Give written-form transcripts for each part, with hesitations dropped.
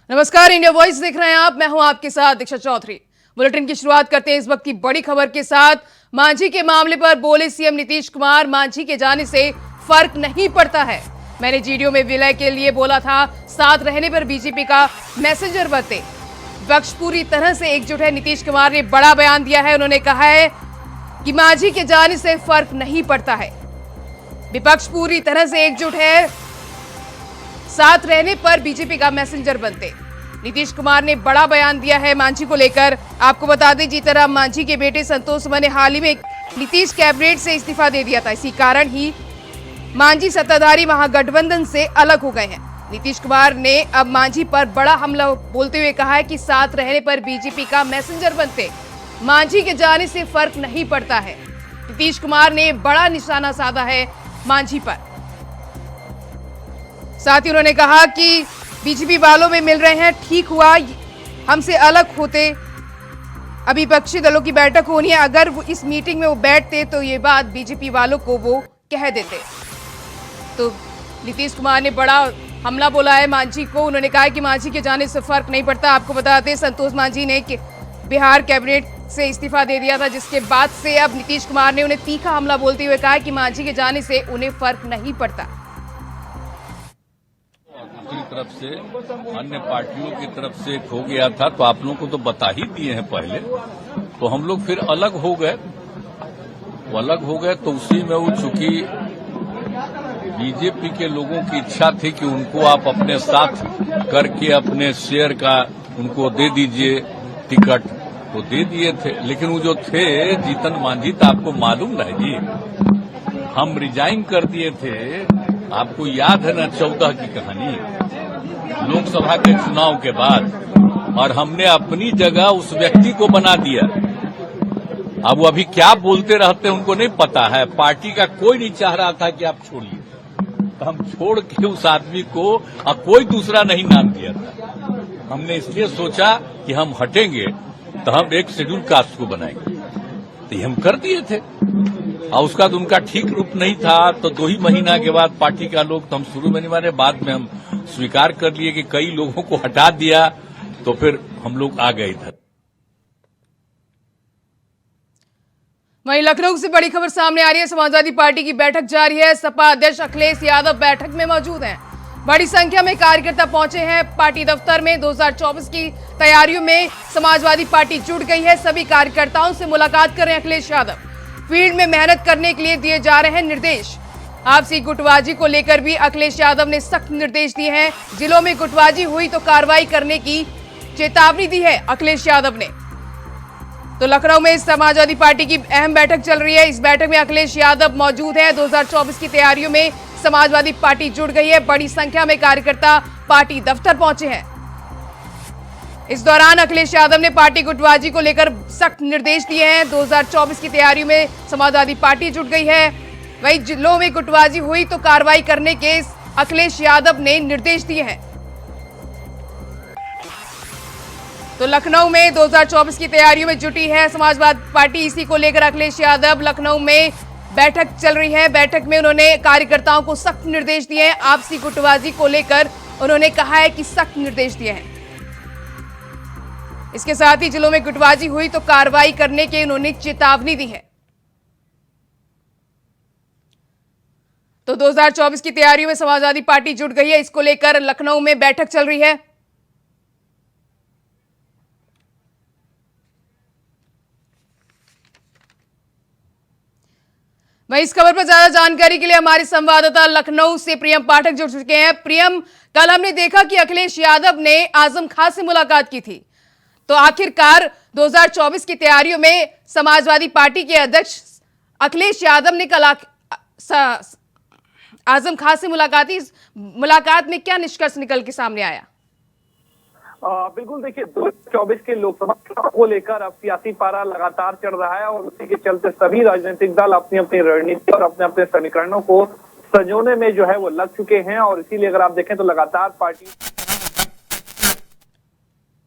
नमस्कार, India voice देख रहे हैं आप। मैं हूं आपके साथ दीक्षा चौधरी। बुलेटिन की शुरुआत करते हैं इस वक्त की बड़ी खबर के साथ। मांझी के मामले पर बोले सीएम नीतीश कुमार, मांझी के जाने से फर्क नहीं पड़ता है। मैंने जीडीओ में विलय के लिए बोला था, साथ रहने पर बीजेपी का मैसेंजर बनते। विपक्ष पूरी तरह से एकजुट है। नीतीश कुमार ने बड़ा बयान दिया है। उन्होंने कहा है कि मांझी के जाने से फर्क नहीं पड़ता है। विपक्ष पूरी तरह से एकजुट है, साथ रहने पर बीजेपी का मैसेंजर बनते। नीतीश कुमार ने बड़ा बयान दिया है मांझी को लेकर। आपको बता दें, जीतनराम मांझी के बेटे संतोष सुमन ने हाल ही में नीतीश कैबिनेट से इस्तीफा दे दिया था। इसी कारण ही मांझी सत्ताधारी महागठबंधन से अलग हो गए हैं। नीतीश कुमार ने अब मांझी पर बड़ा हमला बोलते हुए कहा है कि साथ रहने पर बीजेपी का मैसेंजर बनते। मांझी के जाने से फर्क नहीं पड़ता है। नीतीश कुमार ने बड़ा निशाना साधा है मांझी पर। साथ ही उन्होंने कहा कि बीजेपी वालों में मिल रहे हैं, ठीक हुआ हमसे अलग होते। अभी विपक्षी दलों की बैठक होनी है, अगर वो इस मीटिंग में वो बैठते तो ये बात बीजेपी वालों को वो कह देते। तो नीतीश कुमार ने बड़ा हमला बोला है मांझी को। उन्होंने कहा कि मांझी के जाने से फर्क नहीं पड़ता। आपको बताते संतोष मांझी ने बिहार कैबिनेट से इस्तीफा दे दिया था, जिसके बाद से अब नीतीश कुमार ने उन्हें तीखा हमला बोलते हुए कहा कि मांझी के जाने से उन्हें फर्क नहीं पड़ता। दूसरी तरफ से अन्य पार्टियों की तरफ से खो गया था, तो आप लोगों को तो बता ही दिए हैं पहले। तो हम लोग फिर अलग हो गए। वो अलग हो गए तो उसी में वो चूंकि बीजेपी के लोगों की इच्छा थी कि उनको आप अपने साथ करके अपने शेयर का उनको दे दीजिए टिकट, तो दे दिए थे। लेकिन वो जो थे जीतन मांझी, तो आपको मालूम है जी, हम रिजाइन कर दिए थे। आपको याद है ना 14 की कहानी, लोकसभा के चुनाव के बाद, और हमने अपनी जगह उस व्यक्ति को बना दिया। अब वो अभी क्या बोलते रहते हैं उनको नहीं पता है। पार्टी का कोई नहीं चाह रहा था कि आप छोड़िए, तो हम छोड़ के उस आदमी को कोई दूसरा नहीं नाम दिया था। हमने इसलिए सोचा कि हम हटेंगे तो हम एक शेड्यूल कास्ट को बनाएंगे, तो ये हम कर दिए थे। और उसका तो उनका ठीक रूप नहीं था, तो 2 ही महीना के बाद पार्टी का लोग, तो हम शुरू में नहीं माने, बाद में हम स्वीकार कर लिए कि कई लोगों को हटा दिया, तो फिर हम लोग आ गए इधर। वहीं लखनऊ से बड़ी खबर सामने आ रही है। समाजवादी पार्टी की बैठक जारी है। सपा अध्यक्ष अखिलेश यादव बैठक में मौजूद हैं। बड़ी संख्या में कार्यकर्ता पहुंचे हैं पार्टी दफ्तर में। 2024 की तैयारियों में समाजवादी पार्टी जुट गई है। सभी कार्यकर्ताओं से मुलाकात कर रहे हैं अखिलेश यादव। फील्ड में मेहनत करने के लिए दिए जा रहे हैं निर्देश। आपसी गुटबाजी को लेकर भी अखिलेश यादव ने सख्त निर्देश दिए हैं। जिलों में गुटबाजी हुई तो कार्रवाई करने की चेतावनी दी है अखिलेश यादव ने। तो लखनऊ में समाजवादी पार्टी की अहम बैठक चल रही है। इस बैठक में अखिलेश यादव मौजूद है। 2024 की तैयारियों में समाजवादी पार्टी जुट गई है। बड़ी संख्या में कार्यकर्ता पार्टी दफ्तर पहुंचे हैं। इस दौरान अखिलेश यादव ने पार्टी गुटबाजी को लेकर सख्त निर्देश दिए हैं। 2024 की तैयारियों में समाजवादी पार्टी जुट गई है। वहीं जिलों में गुटबाजी हुई तो कार्रवाई करने के अखिलेश यादव ने निर्देश दिए हैं। तो लखनऊ में 2024 की तैयारियों में जुटी है समाजवादी पार्टी। इसी को लेकर अखिलेश यादव लखनऊ में बैठक चल रही है। बैठक में उन्होंने कार्यकर्ताओं को सख्त निर्देश दिए हैं। आपसी गुटबाजी को लेकर उन्होंने कहा है कि सख्त निर्देश दिए हैं। इसके साथ ही जिलों में गुटबाजी हुई तो कार्रवाई करने के उन्होंने चेतावनी दी है। तो 2024 की तैयारियों में समाजवादी पार्टी जुट गई है। इसको लेकर लखनऊ में बैठक चल रही है। वहीं इस खबर पर ज्यादा जानकारी के लिए हमारे संवाददाता लखनऊ से प्रियम पाठक जुड़ चुके हैं। प्रियम, कल हमने देखा कि अखिलेश यादव ने आजम खान से मुलाकात की थी, तो आखिरकार 2024 की तैयारियों में समाजवादी पार्टी के अध्यक्ष अखिलेश यादव ने कल आजम खान से मुलाकात में क्या निष्कर्ष निकल के सामने आया? बिल्कुल, देखिए 2024 के लोकसभा चुनाव को लेकर अब सियासी पारा लगातार चढ़ रहा है और उसी के चलते सभी राजनीतिक दल अपनी अपनी रणनीति और अपने अपने समीकरणों को संजोने में जो है वो लग चुके हैं। और इसीलिए अगर आप देखें तो लगातार पार्टी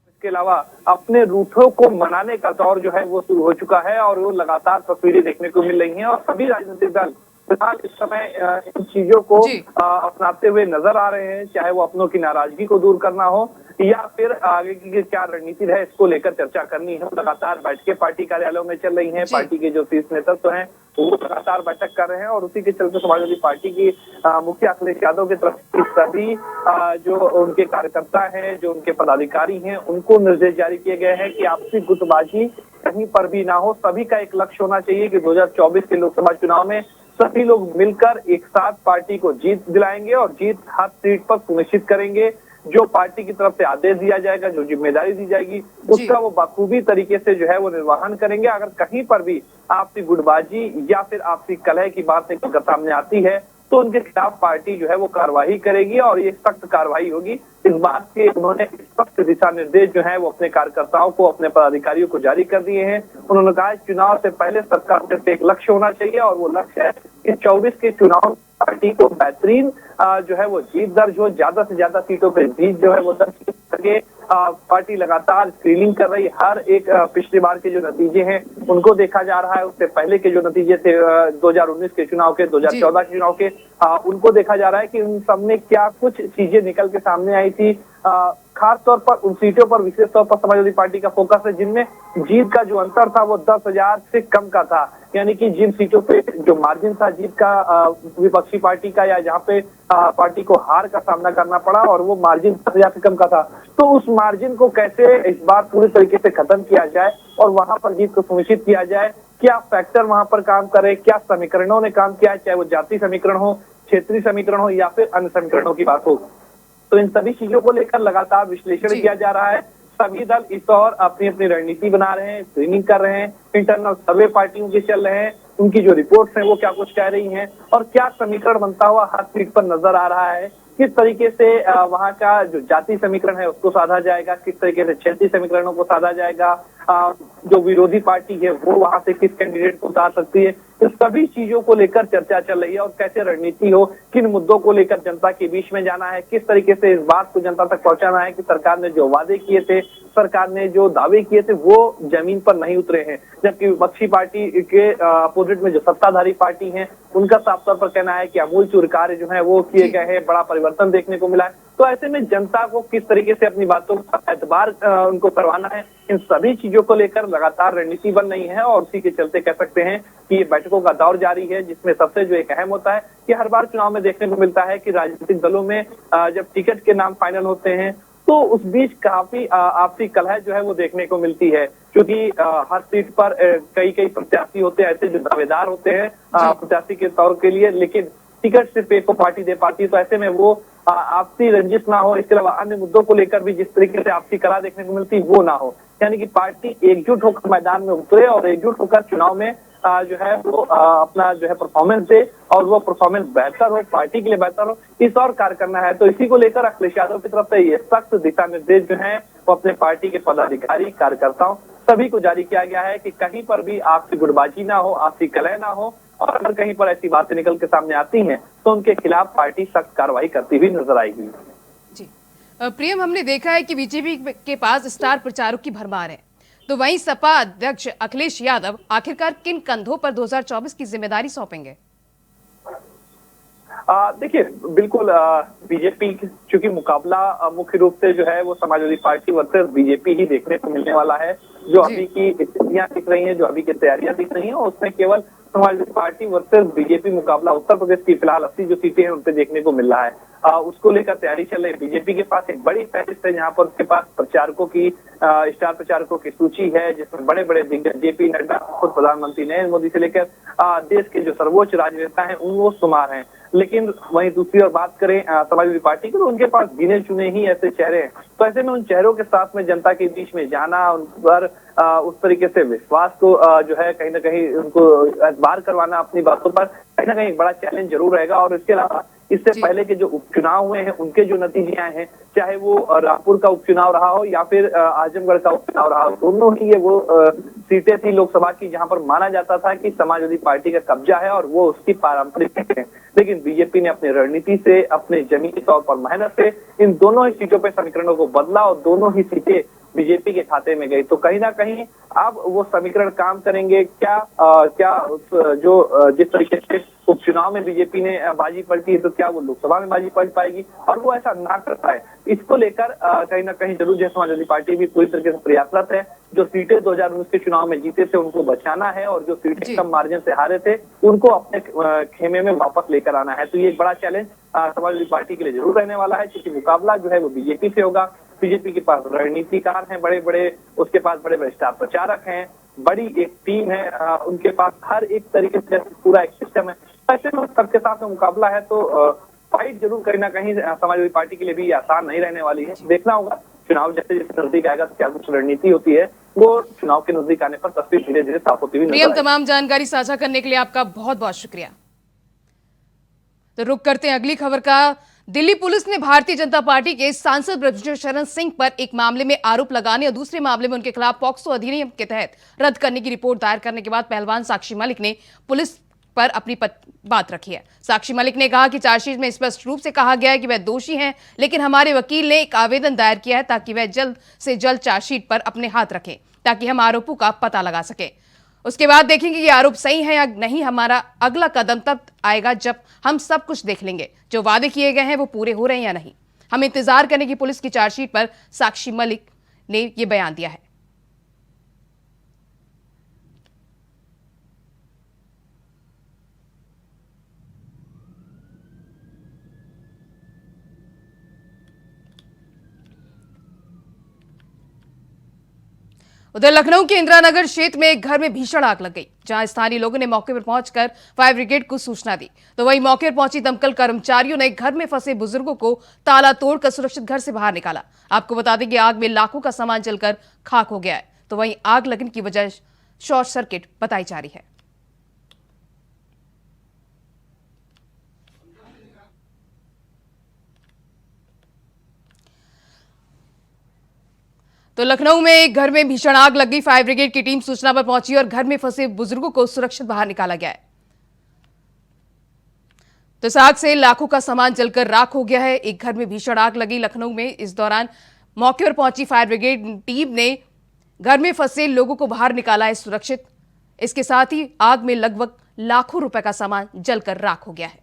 इसके अलावा अपने रूठों को मनाने का दौर जो है वो शुरू हो चुका है और वो लगातार तस्वीरें देखने को मिल रही हैं। और सभी राजनीतिक दल फिलहाल इस समय इन चीजों को जी। अपनाते हुए नजर आ रहे हैं, चाहे वो अपनों की नाराजगी को दूर करना हो या फिर आगे की क्या रणनीति है इसको लेकर चर्चा करनी है। लगातार बैठकें पार्टी कार्यालयों में चल रही हैं, जी। पार्टी के जो शीर्ष नेतृत्व हैं वो लगातार बैठक कर रहे हैं और उसी के चलते समाजवादी पार्टी की मुखिया अखिलेश यादव की तरफ से सभी जो उनके कार्यकर्ता हैं, जो उनके पदाधिकारी हैं, उनको निर्देश जारी किए गए हैं कि आपसी गुटबाजी कहीं पर भी ना हो। सभी का एक लक्ष्य होना चाहिए कि 2024 के लोकसभा चुनाव में सभी लोग मिलकर एक साथ पार्टी को जीत दिलाएंगे और जीत हर सीट पर सुनिश्चित करेंगे। जो पार्टी की तरफ से आदेश दिया जाएगा, जो जिम्मेदारी दी जाएगी, उसका वो बखूबी तरीके से जो है वो निर्वहन करेंगे। अगर कहीं पर भी आपसी गुटबाजी या फिर आपसी कलह की बात निकल सामने आती है तो उनके खिलाफ पार्टी जो है वो कार्रवाई करेगी और ये सख्त कार्रवाई होगी। इस बात के उन्होंने सख्त दिशा निर्देश जो है वो अपने कार्यकर्ताओं को, अपने पदाधिकारियों को जारी कर दिए हैं। उन्होंने कहा चुनाव से पहले सरकार सिर्फ एक लक्ष्य होना चाहिए और वो लक्ष्य है कि 24 के चुनाव पार्टी को बेहतरीन जो है वो जीत दर्ज हो, ज्यादा से ज्यादा सीटों पर जीत जो है वो दर्ज कर सके। पार्टी लगातार स्क्रीनिंग कर रही, हर एक पिछली बार के जो नतीजे हैं उनको देखा जा रहा है। उससे पहले के जो नतीजे थे 2019 के चुनाव के, 2014 के चुनाव के, उनको देखा जा रहा है कि उन सब में क्या कुछ चीजें निकल के सामने आई थी। खास तौर पर उन सीटों पर विशेष तौर पर समाजवादी पार्टी का फोकस है जिनमें जीत का जो अंतर था वो 10,000 से कम का था। यानी कि जिन सीटों पे जो मार्जिन था जीत का विपक्षी पार्टी का, या जहाँ पे पार्टी को हार का सामना करना पड़ा और वो मार्जिन 10,000 से कम का था, तो उस मार्जिन को कैसे इस बार पूरी तरीके से खत्म किया जाए और वहां पर जीत को सुनिश्चित किया जाए। क्या फैक्टर वहां पर काम करे, क्या समीकरणों ने काम किया है, चाहे वो जातीय समीकरण हो, क्षेत्रीय समीकरण हो या फिर अन्य समीकरणों की बात हो। तो इन सभी चीजों को लेकर लगातार विश्लेषण किया जा रहा है। सभी दल इस और अपनी अपनी रणनीति बना रहे हैं, स्क्रीनिंग कर रहे हैं, इंटरनल सर्वे पार्टियों के चल रहे हैं, उनकी जो रिपोर्ट्स हैं वो क्या कुछ कह रही हैं और क्या समीकरण बनता हुआ हर सीट पर नजर आ रहा है। किस तरीके से वहां का जो जातीय समीकरण है उसको साधा जाएगा, किस तरीके से क्षेत्रीय समीकरणों को साधा जाएगा, जो विरोधी पार्टी है वो वहां से किस कैंडिडेट को उतार सकती है, इन सभी चीजों को लेकर चर्चा चल रही है। और कैसे रणनीति हो, किन मुद्दों को लेकर जनता के बीच में जाना है, किस तरीके से इस बात को जनता तक पहुंचाना है कि सरकार ने जो वादे किए थे, सरकार ने जो दावे किए थे वो जमीन पर नहीं उतरे हैं। जबकि विपक्षी पार्टी के अपोजिट में जो सत्ताधारी पार्टी है उनका साफ तौर पर कहना है कि अमूलचूल कार्य जो है वो किए गए हैं, बड़ा परिवर्तन देखने को मिला है। तो ऐसे में जनता को किस तरीके से अपनी बातों का एतबार उनको करवाना है, इन सभी चीजों को लेकर लगातार रणनीति बन रही है। और उसी के चलते कह सकते हैं कि ये बैठकों का दौर जारी है, जिसमें सबसे जो एक अहम होता है कि हर बार चुनाव में देखने को मिलता है कि राजनीतिक दलों में जब टिकट के नाम फाइनल होते हैं तो उस बीच काफी आपसी कलह जो है वो देखने को मिलती है, क्योंकि हर सीट पर कई कई प्रत्याशी होते हैं ऐसे जो दावेदार होते हैं प्रत्याशी के तौर के लिए, लेकिन टिकट सिर्फ एक को पार्टी दे पाती है। तो ऐसे में वो आपसी रंजिश ना हो, इसके अलावा अन्य मुद्दों को लेकर भी जिस तरीके से आपसी कलह देखने को मिलती है वो ना हो। यानी कि पार्टी एकजुट होकर मैदान में उतरे और एकजुट होकर चुनाव में जो है वो अपना जो है परफॉर्मेंस दे और वो परफॉर्मेंस बेहतर हो, पार्टी के लिए बेहतर हो, इस और कार्य करना है। तो इसी को लेकर अखिलेश यादव की तरफ से ये सख्त दिशा निर्देश जो है वो अपने पार्टी के पदाधिकारी, कार्यकर्ताओं सभी को जारी किया गया है कि कहीं पर भी आपसी गुटबाजी ना हो, आपसी कलह ना हो, और अगर कहीं पर ऐसी बातें निकल के सामने आती हैं तो उनके खिलाफ पार्टी सख्त कार्रवाई करती हुई नजर आएगी। जी प्रियम, हमने देखा है कि बीजेपी के पास स्टार प्रचारक की भरमार है, तो वहीं सपा अध्यक्ष अखिलेश यादव आखिरकार किन कंधों पर 2024 की जिम्मेदारी सौंपेंगे? देखिए बिल्कुल बीजेपी चूंकि मुकाबला मुख्य रूप से जो है वो समाजवादी पार्टी वर्सेस बीजेपी ही देखने को मिलने वाला है। जो अभी की स्थितियां दिख रही हैं, जो अभी की तैयारियां दिख रही हैं, उसमें केवल समाजवादी पार्टी वर्सेस बीजेपी मुकाबला उत्तर प्रदेश की फिलहाल 80 जो सीटें हैं उन पे देखने को मिल रहा है। उसको लेकर तैयारी चल रही है। बीजेपी के पास एक बड़ी फहरिस्त है जहां पर उसके पास प्रचारकों की स्टार प्रचारकों की सूची है, जिसमें बड़े बड़े दिग्गज जेपी नड्डा, खुद प्रधानमंत्री नरेंद्र मोदी से लेकर देश के जो सर्वोच्च राजनेता हैं वो शुमार हैं। लेकिन वहीं दूसरी ओर बात करें समाजवादी पार्टी की, तो उनके पास गिने चुने ही ऐसे चेहरे हैं। तो ऐसे में उन चेहरों के साथ में जनता के बीच में जाना, उन पर उस तरीके से विश्वास को जो है कहीं ना कहीं उनको एतबार करवाना अपनी बातों पर, कहीं ना कहीं बड़ा चैलेंज जरूर रहेगा। और इसके अलावा इससे पहले के जो उपचुनाव हुए हैं उनके जो नतीजे आए हैं, चाहे वो रामपुर का उपचुनाव रहा हो या फिर आजमगढ़ का उपचुनाव रहा हो, दोनों ही ये वो सीटें थी लोकसभा की जहां पर माना जाता था कि समाजवादी पार्टी का कब्जा है और वो उसकी पारंपरिक सीटें। लेकिन बीजेपी ने अपनी रणनीति से, अपने जमीनी तौर पर मेहनत से इन दोनों ही सीटों पर समीकरणों को बदला और दोनों ही सीटें बीजेपी के खाते में गई। तो कहीं ना कहीं अब वो समीकरण काम करेंगे क्या, जिस तरीके से उपचुनाव में बीजेपी ने बाजी पलटी है तो क्या वो लोकसभा में बाजी पलट पाएगी, और वो ऐसा ना कर पाए इसको लेकर कहीं ना कहीं जरूर समाजवादी पार्टी भी पूरी तरीके से प्रयासरत है। जो सीटें 2019 के चुनाव में जीते थे उनको बचाना है, और जो सीटें कम मार्जिन से हारे थे उनको अपने खेमे में वापस लेकर आना है। तो ये एक बड़ा चैलेंज समाजवादी पार्टी के लिए जरूर रहने वाला है, क्योंकि मुकाबला जो है वो बीजेपी से होगा। बीजेपी के पास रणनीतिकार हैं बड़े बड़े, उसके पास बड़े बड़े स्टार प्रचारक हैं, बड़ी एक टीम है, उनके पास हर एक तरीके से पूरा एक सिस्टम है। ऐसे में सबके साथ में मुकाबला है तो फाइट जरूर कहीं ना कहीं समाजवादी पार्टी के लिए भी आसान नहीं रहने वाली है। देखना होगा चुनाव जैसे जैसे नजदीक आएगा तो क्या कुछ रणनीति होती है, वो चुनाव के नजदीक आने पर तस्वीर धीरे धीरे साफ होती हुई नजर आएगी। तमाम जानकारी साझा करने के लिए आपका बहुत बहुत शुक्रिया। तो रुक करते हैं अगली खबर का। दिल्ली पुलिस ने भारतीय जनता पार्टी के सांसद ब्रजभूषण शरण सिंह पर एक मामले में आरोप लगाने और दूसरे मामले में उनके खिलाफ पॉक्सो अधिनियम के तहत रद्द करने की रिपोर्ट दायर करने के बाद पहलवान साक्षी मलिक ने पुलिस पर अपनी बात रखी है। साक्षी मलिक ने कहा कि चार्जशीट में स्पष्ट रूप से कहा गया है कि वह दोषी हैं, लेकिन हमारे वकील ने एक आवेदन दायर किया है ताकि वह जल्द से जल्द चार्जशीट पर अपने हाथ रखें ताकि हम आरोपों का पता लगा सके। उसके बाद देखेंगे कि आरोप सही है या नहीं। हमारा अगला कदम तब आएगा जब हम सब कुछ देख लेंगे, जो वादे किए गए हैं वो पूरे हो रहे हैं या नहीं। हम इंतजार करें कि पुलिस की चार्जशीट पर साक्षी मलिक ने यह बयान दिया है। उधर लखनऊ के इंदिरानगर क्षेत्र में एक घर में भीषण आग लग गई, जहां स्थानीय लोगों ने मौके पर पहुंचकर फायर ब्रिगेड को सूचना दी। तो वहीं मौके पर पहुंची दमकल कर्मचारियों ने घर में फंसे बुजुर्गों को ताला तोड़कर सुरक्षित घर से बाहर निकाला। आपको बता दें कि आग में लाखों का सामान जलकर खाक हो गया है। तो वहीं आग लगने की वजह शॉर्ट सर्किट बताई जा रही है। तो लखनऊ में एक घर में भीषण आग लग गई। फायर ब्रिगेड की टीम सूचना पर पहुंची और घर में फंसे बुजुर्गों को सुरक्षित बाहर निकाला गया है। तो इस आग से लाखों का सामान जलकर राख हो गया है। एक घर में भीषण आग लगी लखनऊ में। इस दौरान मौके पर पहुंची फायर ब्रिगेड टीम ने घर में फंसे लोगों को बाहर निकाला है सुरक्षित। इसके साथ ही आग में लगभग लाखों रुपए का सामान जलकर राख हो गया है।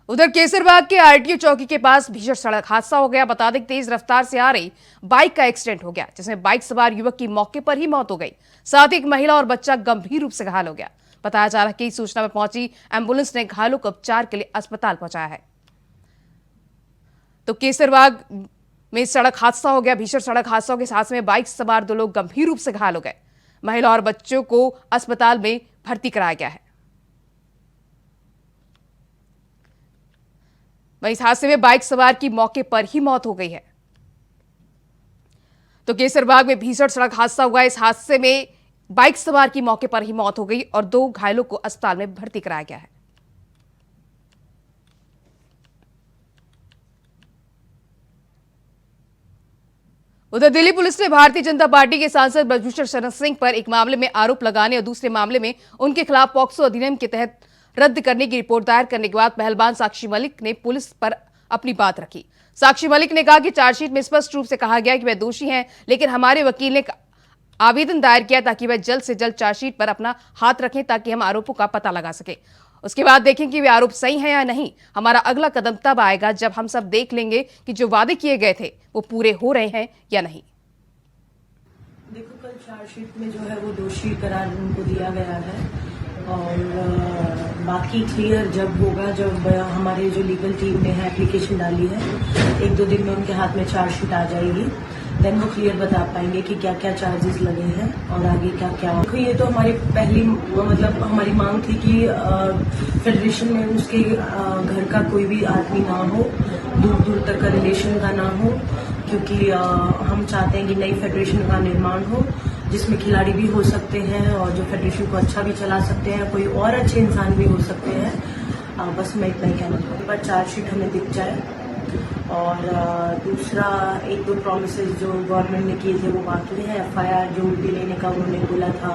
उधर केसरबाग के आरटीओ चौकी के पास भीषण सड़क हादसा हो गया। बता दें तेज रफ्तार से आ रही बाइक का एक्सीडेंट हो गया, जिसमें बाइक सवार युवक की मौके पर ही मौत हो गई। साथ ही एक महिला और बच्चा गंभीर रूप से घायल हो गया। बताया जा रहा है कि सूचना पर पहुंची एम्बुलेंस ने घायलों को उपचार के लिए अस्पताल पहुंचाया है। तो केसरबाग में सड़क हादसा हो गया। भीषण सड़क हादसा के हादसे में बाइक सवार 2 लोग गंभीर रूप से घायल हो गए। महिला और बच्चों को अस्पताल में भर्ती कराया गया है। वहीं इस हादसे में बाइक सवार की मौके पर ही मौत हो गई है। तो केसरबाग में भीषण सड़क हादसा हुआ। इस हादसे में बाइक सवार की मौके पर ही मौत हो गई और 2 घायलों को अस्पताल में भर्ती कराया गया है। उधर दिल्ली पुलिस ने भारतीय जनता पार्टी के सांसद ब्रजभूषण शरण सिंह पर एक मामले में आरोप लगाने और दूसरे मामले में उनके खिलाफ पॉक्सो अधिनियम के तहत रद्द करने की रिपोर्ट दायर करने के बाद पहलवान साक्षी मलिक ने पुलिस पर अपनी बात रखी। साक्षी मलिक ने कहा कि चार्जशीट में स्पष्ट रूप से कहा गया कि वह दोषी हैं, लेकिन हमारे वकील ने आवेदन दायर किया ताकि वह जल्द से जल्द चार्जशीट पर अपना हाथ रखें ताकि हम आरोपों का पता लगा सके। उसके बाद देखें कि वे आरोप सही हैं या नहीं। हमारा अगला कदम तब आएगा जब हम सब देख लेंगे कि जो वादे किए गए थे वो पूरे हो रहे हैं या नहीं। देखो, कल चार्जशीट में जो है वो दोषी करार उनको दिया गया है और बाकी क्लियर जब होगा, जब हमारे जो लीगल टीम ने है एप्लीकेशन डाली है, 1-2 दिन में उनके हाथ में चार्जशीट आ जाएगी, देन वो क्लियर बता पाएंगे कि क्या क्या चार्जेस लगे हैं और आगे क्या क्या। देखो, ये तो हमारी पहली मतलब हमारी मांग थी कि फेडरेशन में उसके घर का कोई भी आदमी ना हो, दूर दूर तक का रिलेशन का ना हो, क्योंकि हम चाहते हैं कि नई फेडरेशन का निर्माण हो जिसमें खिलाड़ी भी हो सकते हैं और जो फेडरेशन को अच्छा भी चला सकते हैं, कोई और अच्छे इंसान भी हो सकते हैं। बस मैं इतना ही कहना चाहूँगी। पर चार्जशीट हमें दिख जाए और दूसरा 1-2 प्रोमिसेस जो गवर्नमेंट ने किए थे वो बाकी है। FIR जो उल्टी लेने का उन्होंने बोला था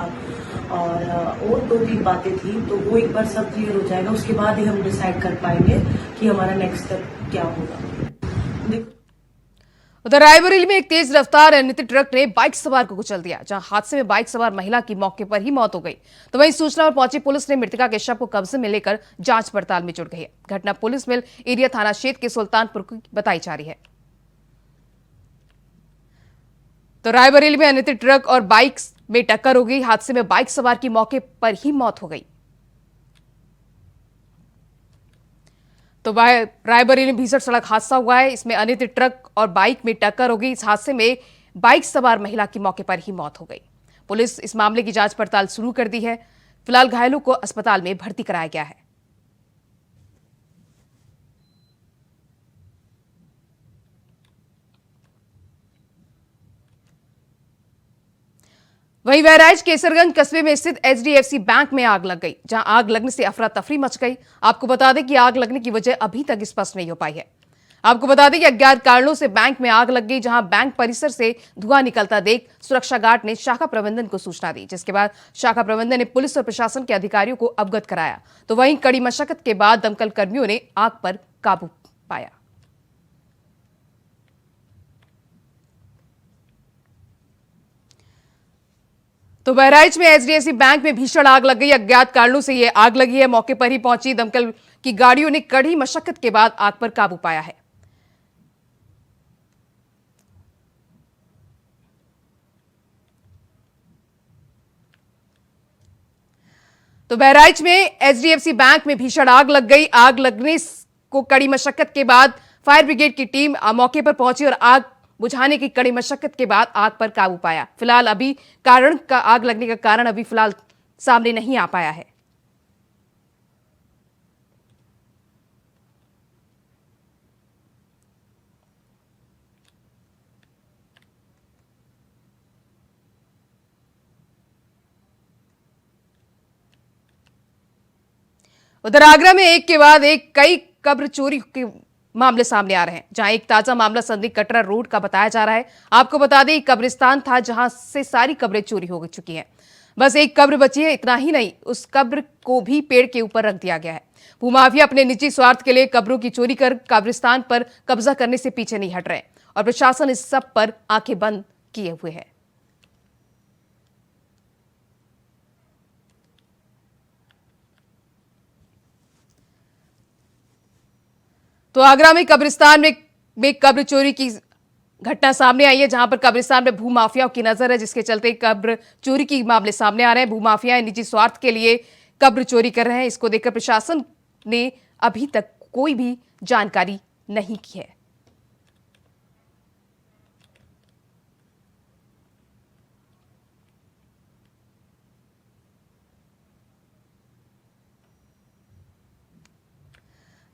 और 2-3 बातें थी, तो वो एक बार सब क्लियर हो जाएगा, उसके बाद ही हम डिसाइड कर पाएंगे कि हमारा नेक्स्ट स्टेप क्या होगा। उधर रायबरेली में एक तेज रफ्तार अनियंत्रित ट्रक ने बाइक सवार को कुचल दिया, जहां हादसे में बाइक सवार महिला की मौके पर ही मौत हो गई। तो वहीं सूचना पर पहुंची पुलिस ने मृतका के शव को कब्जे में लेकर जांच पड़ताल में जुट गई है। घटना पुलिस मिल एरिया थाना क्षेत्र के सुल्तानपुर की बताई जा रही है। तो रायबरेली में अनियंत्रित ट्रक और बाइक में टक्कर हो गई। हादसे में बाइक सवार की मौके पर ही मौत हो गई। तो रायबरेली में भीषण सड़क हादसा हुआ है। इसमें अनियंत्रित ट्रक और बाइक में टक्कर हो गई। इस हादसे में बाइक सवार महिला की मौके पर ही मौत हो गई। पुलिस इस मामले की जांच पड़ताल शुरू कर दी है। फिलहाल घायलों को अस्पताल में भर्ती कराया गया है। वहीं बहराइच केसरगंज कस्बे में स्थित एचडीएफसी बैंक में आग लग गई, जहां आग लगने से अफरा तफरी मच गई। आपको बता दें कि आग लगने की वजह अभी तक स्पष्ट नहीं हो पाई है। आपको बता दें कि अज्ञात कारणों से बैंक में आग लग गई, जहां बैंक परिसर से धुआं निकलता देख सुरक्षा गार्ड ने शाखा प्रबंधन को सूचना दी, जिसके बाद शाखा प्रबंधन ने पुलिस और प्रशासन के अधिकारियों को अवगत कराया। तो वहीं कड़ी मशक्कत के बाद दमकल कर्मियों ने आग पर काबू पाया। तो बहराइच में एचडीएफसी बैंक में भीषण आग लग गई। अज्ञात कारणों से यह आग लगी है। मौके पर ही पहुंची दमकल की गाड़ियों ने कड़ी मशक्कत के बाद आग पर काबू पाया है। तो बहराइच में एचडीएफसी बैंक में भीषण आग लग गई। आग लगने को कड़ी मशक्कत के बाद फायर ब्रिगेड की टीम मौके पर पहुंची और आग बुझाने की कड़ी मशक्कत के बाद आग पर काबू पाया। फिलहाल अभी आग लगने का कारण अभी फिलहाल सामने नहीं आ पाया है। उधर आगरा में एक के बाद एक कई कब्र चोरी के मामले सामने आ रहे हैं, जहां एक ताजा मामला संदिग्ध कटरा रोड का बताया जा रहा है। आपको बता दें कब्रिस्तान था जहां से सारी कब्रें चोरी हो चुकी हैं। बस एक कब्र बची है। इतना ही नहीं, उस कब्र को भी पेड़ के ऊपर रख दिया गया है। भूमाफिया अपने निजी स्वार्थ के लिए कब्रों की चोरी कर कब्रिस्तान पर कब्जा करने से पीछे नहीं हट रहे और प्रशासन इस सब पर आंखें बंद किए हुए है। तो आगरा में कब्रिस्तान में कब्र चोरी की घटना सामने आई है, जहां पर कब्रिस्तान में भूमाफियाओं की नजर है, जिसके चलते कब्र चोरी के मामले सामने आ रहे हैं। भूमाफिया निजी स्वार्थ के लिए कब्र चोरी कर रहे हैं। इसको देखकर प्रशासन ने अभी तक कोई भी जानकारी नहीं की है।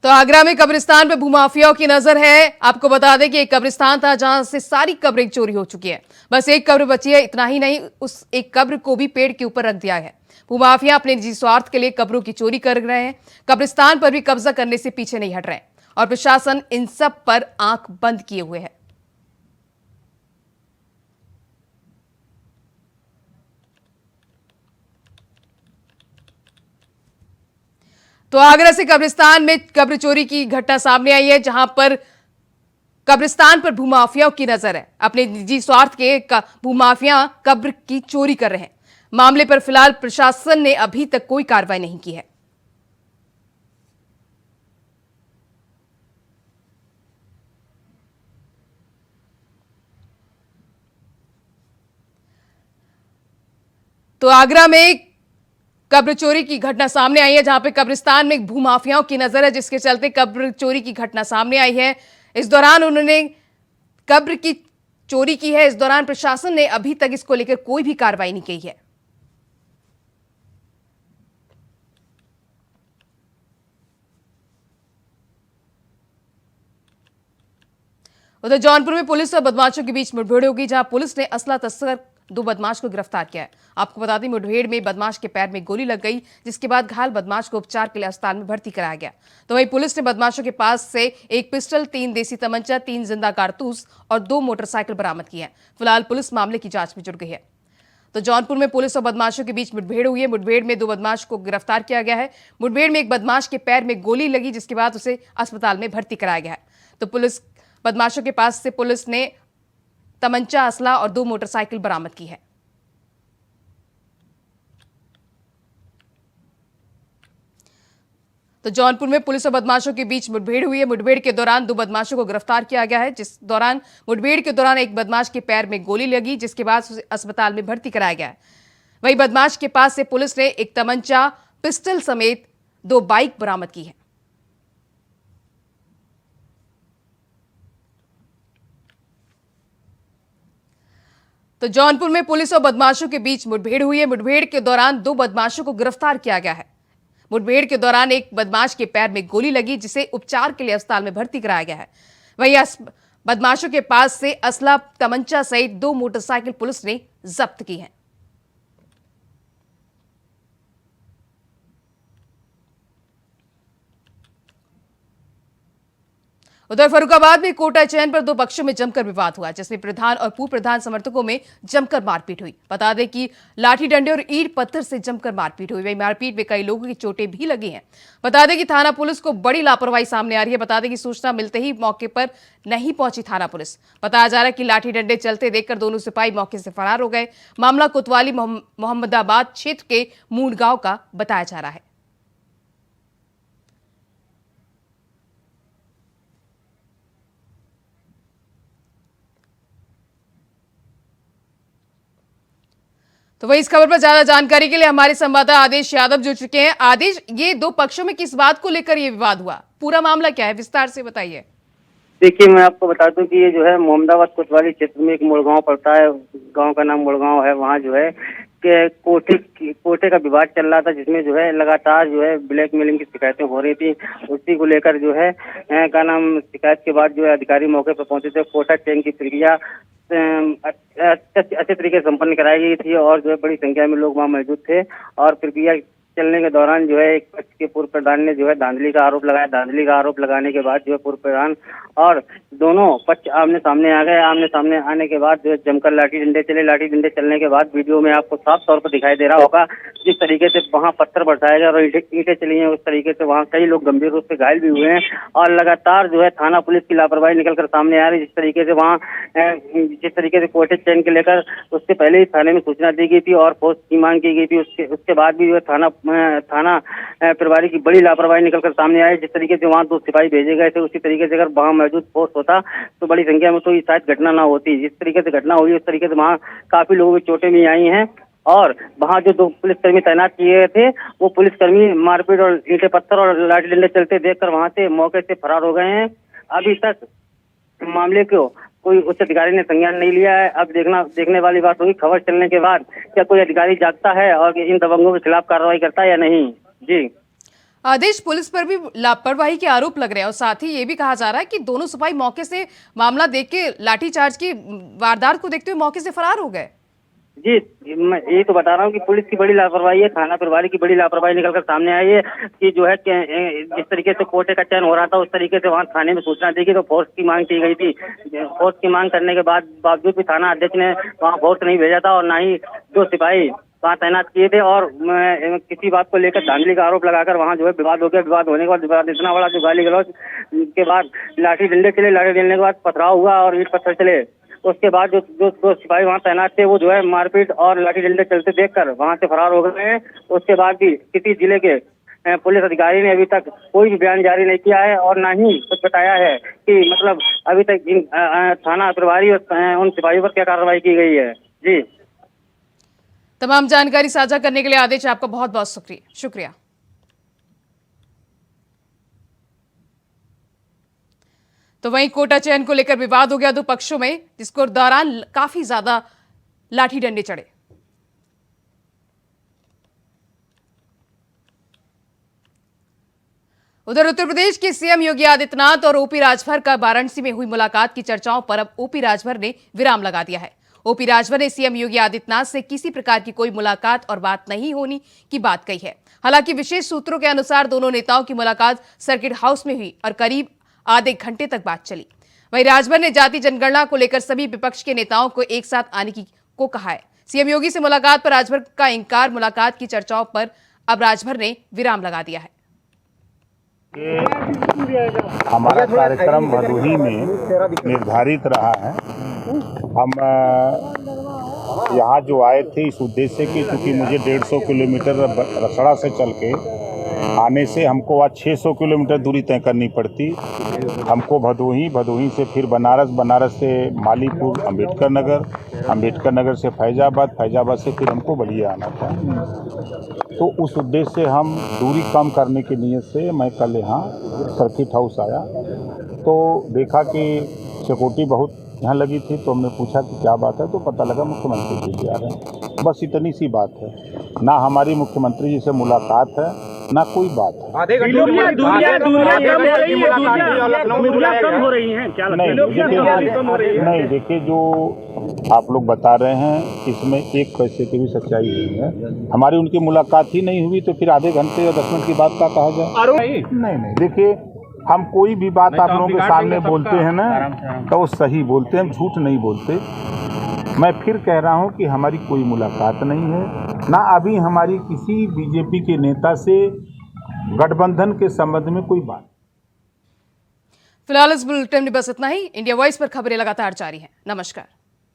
तो आगरा में कब्रिस्तान पे भूमाफियाओं की नजर है। आपको बता दें कि एक कब्रिस्तान था जहां से सारी कब्रें चोरी हो चुकी है। बस एक कब्र बची है। इतना ही नहीं, उस एक कब्र को भी पेड़ के ऊपर रख दिया है। भूमाफिया अपने निजी स्वार्थ के लिए कब्रों की चोरी कर रहे हैं। कब्रिस्तान पर भी कब्जा करने से पीछे नहीं हट रहे और प्रशासन इन सब पर आंख बंद किए हुए है। तो आगरा से कब्रिस्तान में कब्र चोरी की घटना सामने आई है, जहां पर कब्रिस्तान पर भूमाफियाओं की नजर है। अपने निजी स्वार्थ के भूमाफिया कब्र की चोरी कर रहे हैं। मामले पर फिलहाल प्रशासन ने अभी तक कोई कार्रवाई नहीं की है। तो आगरा में कब्र चोरी की घटना सामने आई है, जहां पे कब्रिस्तान में भूमाफियाओं की नजर है, जिसके चलते कब्र चोरी की घटना सामने आई है। इस दौरान उन्होंने कब्र की चोरी की है। इस दौरान प्रशासन ने अभी तक इसको लेकर कोई भी कार्रवाई नहीं की है। उधर जौनपुर में पुलिस और बदमाशों के बीच मुठभेड़ होगी, जहां पुलिस ने असला तस्कर 2 बदमाश को गिरफ्तार किया है। आपको बता दें मुठभेड़ में बदमाश के पैर में गोली लग गई, जिसके बाद घायल बदमाश को उपचार के लिए अस्पताल में भर्ती कराया गया। तो वहीं पुलिस ने बदमाशों के पास से एक पिस्टल, 3 देसी तमंचा, 3 जिंदा कारतूस और 2 मोटरसाइकिल बरामद की है। फिलहाल पुलिस मामले की जांच में जुट गई है। तो जौनपुर में पुलिस और बदमाशों के बीच मुठभेड़ हुई है। मुठभेड़ में 2 बदमाश को गिरफ्तार किया गया है। मुठभेड़ में एक बदमाश के पैर में गोली लगी, जिसके बाद उसे अस्पताल में भर्ती कराया गया है। तो पुलिस बदमाशों के पास से पुलिस ने तमंचा, असला और 2 मोटरसाइकिल बरामद की है। तो जौनपुर में पुलिस और बदमाशों के बीच मुठभेड़ हुई है। मुठभेड़ के दौरान 2 बदमाशों को गिरफ्तार किया गया है। मुठभेड़ के दौरान एक बदमाश के पैर में गोली लगी, जिसके बाद उसे अस्पताल में भर्ती कराया गया है। वहीं बदमाश के पास से पुलिस ने एक तमंचा, पिस्टल समेत 2 बाइक बरामद की है। तो जौनपुर में पुलिस और बदमाशों के बीच मुठभेड़ हुई है। मुठभेड़ के दौरान 2 बदमाशों को गिरफ्तार किया गया है। मुठभेड़ के दौरान एक बदमाश के पैर में गोली लगी, जिसे उपचार के लिए अस्पताल में भर्ती कराया गया है। वहीं बदमाशों के पास से असला, तमंचा सहित 2 मोटरसाइकिल पुलिस ने जब्त की है। उधर फर्रुखाबाद में कोटा चयन पर 2 पक्षों में जमकर विवाद हुआ, जिसमें प्रधान और पूर्व प्रधान समर्थकों में जमकर मारपीट हुई। बता दें कि लाठी डंडे और ईंट पत्थर से जमकर मारपीट हुई। वहीं मारपीट में कई लोगों की चोटें भी लगी हैं। बता दें कि थाना पुलिस को बड़ी लापरवाही सामने आ रही है। बता दें कि सूचना मिलते ही मौके पर नहीं पहुंची थाना पुलिस। बताया जा रहा है कि लाठी डंडे चलते देखकर दोनों सिपाही मौके से फरार हो गए। मामला कोतवाली मोहम्मदाबाद क्षेत्र के मूंडगांव का बताया जा रहा है। तो वही इस खबर पर ज्यादा जानकारी के लिए हमारे संवाददाता आदेश यादव जुड़ चुके हैं। आदेश, ये 2 पक्षों में किस बात को लेकर ये विवाद हुआ, पूरा मामला क्या है, विस्तार से बताइए। देखिए, मैं आपको बता दूं कि ये जो है मोहम्मदाबाद कोतवाली क्षेत्र में एक मुड़गांव पड़ता है। गांव का नाम मुड़गांव है। वहाँ जो है कि कोठे का विवाद चल रहा था, जिसमें जो है लगातार जो है ब्लैकमेलिंग की शिकायतें हो रही थी। उसी को लेकर जो है शिकायत के बाद जो है अधिकारी मौके पर पहुंचे थे। कोटा चयन की प्रक्रिया अच्छे तरीके से संपन्न कराई गई थी और जो है बड़ी संख्या में लोग वहाँ मौजूद थे। और प्रक्रिया चलने के दौरान जो है एक पक्ष के पूर्व प्रधान ने जो है धांधली का आरोप लगाया। धांधली का आरोप लगाने के बाद जो है पूर्व प्रधान और दोनों पक्ष आमने सामने आ गए। आमने सामने आने के बाद जो है जमकर लाठी डंडे चले। लाठी डंडे चलने के बाद वीडियो में आपको साफ तौर पर दिखाई दे रहा होगा जिस तरीके से वहाँ पत्थर बरसाए गए और ईंटें चली हैं। उस तरीके से वहाँ कई लोग गंभीर रूप से घायल भी हुए हैं। और लगातार जो है थाना पुलिस की लापरवाही निकलकर सामने आ रही है। जिस तरीके से कोटे चयन के लेकर उससे पहले ही थाने में सूचना दी गई थी और फोर्स की मांग की गई थी। उसके बाद भी जो है थाना प्रभारी की बड़ी लापरवाही निकलकर सामने आई। जिस तरीके से वहाँ 2 सिपाही भेजे गए थे, उसी तरीके से अगर वहाँ मौजूद फोर्स होता तो बड़ी संख्या में तो ये शायद घटना ना होती। जिस तरीके से घटना हुई उस तरीके से वहाँ काफी लोगों की चोटें भी आई हैं। और वहाँ जो 2 पुलिसकर्मी तैनात किए गए थे, वो पुलिसकर्मी मारपीट और ईंटे पत्थर और लाठी डंडे चलते देखकर वहाँ से मौके से फरार हो गए हैं। अभी तक मामले को कोई उच्च अधिकारी ने संज्ञान नहीं लिया है। अब देखने वाली बात होगी खबर चलने के बाद, क्या कोई अधिकारी जागता है और इन दबंगों के खिलाफ कार्रवाई करता है या नहीं। जी आदेश, पुलिस पर भी लापरवाही के आरोप लग रहे हैं और साथ ही ये भी कहा जा रहा है कि दोनों सिपाही मौके से मामला देख के लाठीचार्ज की वारदात को देखते हुए मौके से फरार हो गए। जी, मैं यही तो बता रहा हूँ कि पुलिस की बड़ी लापरवाही है, थाना प्रभारी की बड़ी लापरवाही निकलकर सामने आई है कि जो है जिस तरीके से कोटे का चयन हो रहा था उस तरीके से वहाँ थाने में सूचना दी गई तो फोर्स की मांग की गई थी। फोर्स की मांग करने के बावजूद भी थाना अध्यक्ष ने वहाँ फोर्स नहीं भेजा था और ना ही 2 सिपाही वहाँ तैनात किए थे। और किसी बात को लेकर धांधली का आरोप लगाकर वहाँ जो है विवाद हो गया। विवाद होने के बाद विवाद इतना बड़ा जो गाली गलौज के बाद लाठी डंडे चले। लाठी डंडे के बाद पथराव हुआ और ईंट पत्थर चले। उसके बाद जो 2 सिपाही वहाँ तैनात थे वो जो है मारपीट और लाठी डंडे चलते देखकर वहाँ से फरार हो गए हैं। उसके बाद भी किसी जिले के पुलिस अधिकारी ने अभी तक कोई भी बयान जारी नहीं किया है और ना ही कुछ बताया है कि मतलब अभी तक इन थाना प्रभारी और उन सिपाहियों पर क्या कार्रवाई की गई है। जी, तमाम जानकारी साझा करने के लिए आदेश आपका बहुत बहुत शुक्रिया। तो वहीं कोटा चयन को लेकर विवाद हो गया 2 पक्षों में, जिसको दौरान काफी ज्यादा लाठी डंडे चढ़े। उधर उत्तर प्रदेश के सीएम योगी आदित्यनाथ और ओपी राजभर का वाराणसी में हुई मुलाकात की चर्चाओं पर अब ओपी राजभर ने विराम लगा दिया है। ओपी राजभर ने सीएम योगी आदित्यनाथ से किसी प्रकार की कोई मुलाकात और बात नहीं होने की बात कही है। हालांकि विशेष सूत्रों के अनुसार दोनों नेताओं की मुलाकात सर्किट हाउस में हुई और करीब आधे घंटे तक बात चली। वहीं राजभर ने जाति जनगणना को लेकर सभी विपक्ष के नेताओं को एक साथ आने को कहा है। सीएम योगी से मुलाकात पर राजभर का इंकार। मुलाकात की चर्चाओं पर अब राजभर ने विराम लगा दिया है। हमारा कार्यक्रम भदोही में निर्धारित रहा है। हम यहाँ जो आए थे इस उद्देश्य कि क्योंकि मुझे 150 किलोमीटर रसड़ा से चल के आने से हमको आज 600 किलोमीटर दूरी तय करनी पड़ती। हमको भदोही से फिर बनारस से मालीपुर, अम्बेडकर नगर से फैजाबाद से फिर हमको बलिया आना था। तो उस उद्देश्य से हम दूरी कम करने की नीयत से मैं कल यहाँ सर्किट हाउस आया तो देखा कि सिक्योरिटी बहुत यहाँ लगी थी। तो हमने पूछा कि क्या बात है, तो पता लगा मुख्यमंत्री जी आ रहे हैं। बस इतनी सी बात है, ना हमारी मुख्यमंत्री जी से मुलाकात है ना कोई बात है। नहीं देखिए, जो आप लोग बता रहे हैं इसमें एक पैसे की भी सच्चाई नहीं है। हमारी उनकी मुलाकात ही नहीं हुई तो फिर आधे घंटे या 10 मिनट की बात का कहा जाए? नहीं देखिए, हम कोई भी बात आप लोगों के सामने बोलते हैं ना तो वो सही बोलते हैं, हम झूठ नहीं बोलते। मैं फिर कह रहा हूं कि हमारी कोई मुलाकात नहीं है, ना अभी हमारी किसी बीजेपी के नेता से गठबंधन के संबंध में कोई बात। फिलहाल इस बुलेटिन में बस इतना ही। इंडिया वॉइस पर खबरें लगातार जारी हैं। नमस्कार।